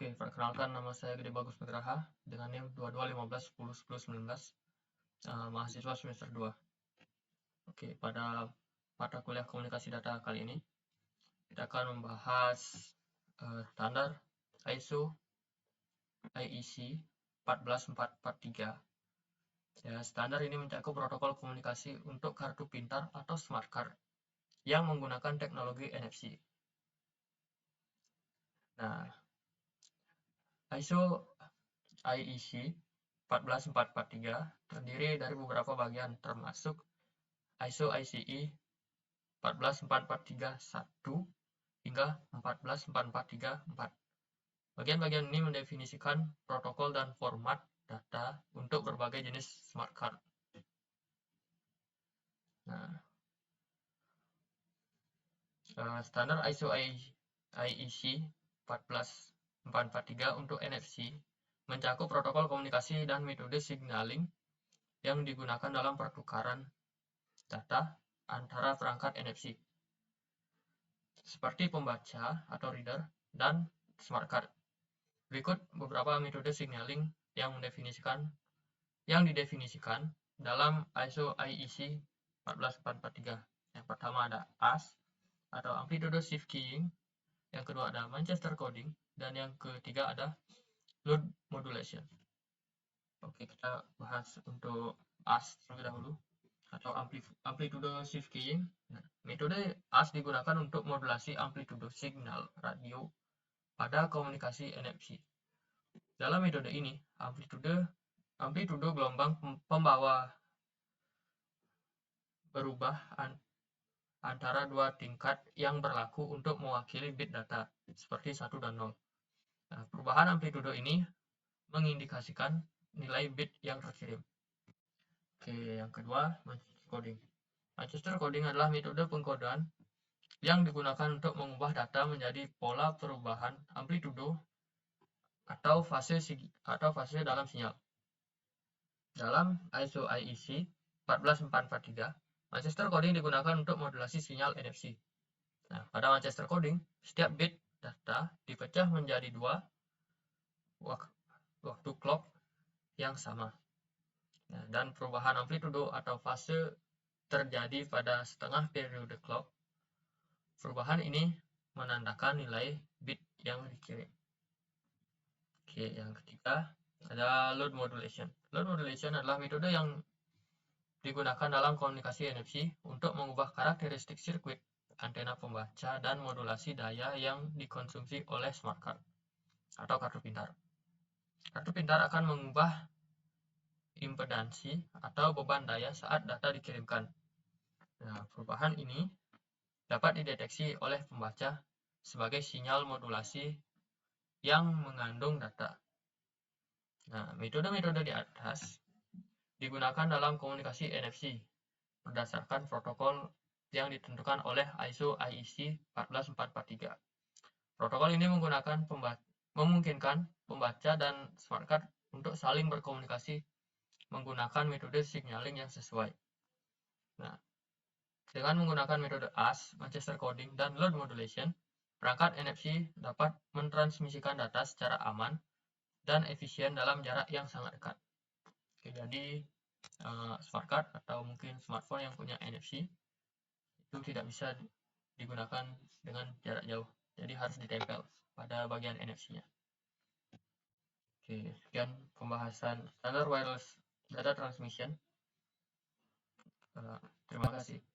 Oke, perkenalkan nama saya Gede Bagus Nugraha dengan NIM 2215101019, mahasiswa semester 2. Oke, pada mata kuliah komunikasi data kali ini kita akan membahas standar ISO IEC 14443. Ya, standar ini mencakup protokol komunikasi untuk kartu pintar atau smart card yang menggunakan teknologi NFC. Nah, ISO IEC 14443 terdiri dari beberapa bagian termasuk ISO ICE 14431 hingga 14434. Bagian-bagian ini mendefinisikan protokol dan format data untuk berbagai jenis smart card. Nah, standar ISO IEC 14443 untuk NFC mencakup protokol komunikasi dan metode signaling yang digunakan dalam pertukaran data antara perangkat NFC, seperti pembaca atau reader dan smart card. Berikut beberapa metode signaling yang didefinisikan dalam ISO IEC 14443. Yang pertama ada ASH atau Amplitude Shift Keying, yang kedua ada Manchester Coding, dan yang ketiga ada Load Modulation. Oke, kita bahas untuk ASH terlebih dahulu atau Amplitude Shift Keying. Nah, metode ASH digunakan untuk modulasi amplitude signal radio pada komunikasi NFC. Dalam metode ini, amplitude gelombang pembawa berubah antara dua tingkat yang berlaku untuk mewakili bit data, seperti 1 dan 0. Nah, perubahan amplitude ini mengindikasikan nilai bit yang terkirim. Oke, yang kedua, Manchester Coding. Manchester Coding adalah metode pengkodean yang digunakan untuk mengubah data menjadi pola perubahan amplitude atau fase dalam sinyal. Dalam ISO IEC 14443, Manchester Coding digunakan untuk modulasi sinyal NFC. Nah, pada Manchester Coding, setiap bit data dipecah menjadi dua waktu clock yang sama. Nah, dan perubahan amplitude atau fase terjadi pada setengah periode clock. Perubahan ini menandakan nilai bit yang dikirim. Oke, yang ketiga ada load modulation. Load modulation adalah metode yang digunakan dalam komunikasi NFC untuk mengubah karakteristik sirkuit, antena pembaca, dan modulasi daya yang dikonsumsi oleh smart card atau kartu pintar. Kartu pintar akan mengubah impedansi atau beban daya saat data dikirimkan. Nah, perubahan ini dapat dideteksi oleh pembaca sebagai sinyal modulasi yang mengandung data. Nah, metode-metode di atas digunakan dalam komunikasi NFC berdasarkan protokol yang ditentukan oleh ISO IEC 14443. Protokol ini memungkinkan pembaca dan smart card untuk saling berkomunikasi menggunakan metode signaling yang sesuai. Nah, dengan menggunakan metode ASH, Manchester Coding, dan Load Modulation, perangkat NFC dapat mentransmisikan data secara aman dan efisien dalam jarak yang sangat dekat. Oke, jadi smart card atau mungkin smartphone yang punya NFC itu tidak bisa digunakan dengan jarak jauh, jadi harus ditempel pada bagian NFC-nya. Oke, sekian pembahasan standar wireless data transmission. Terima kasih.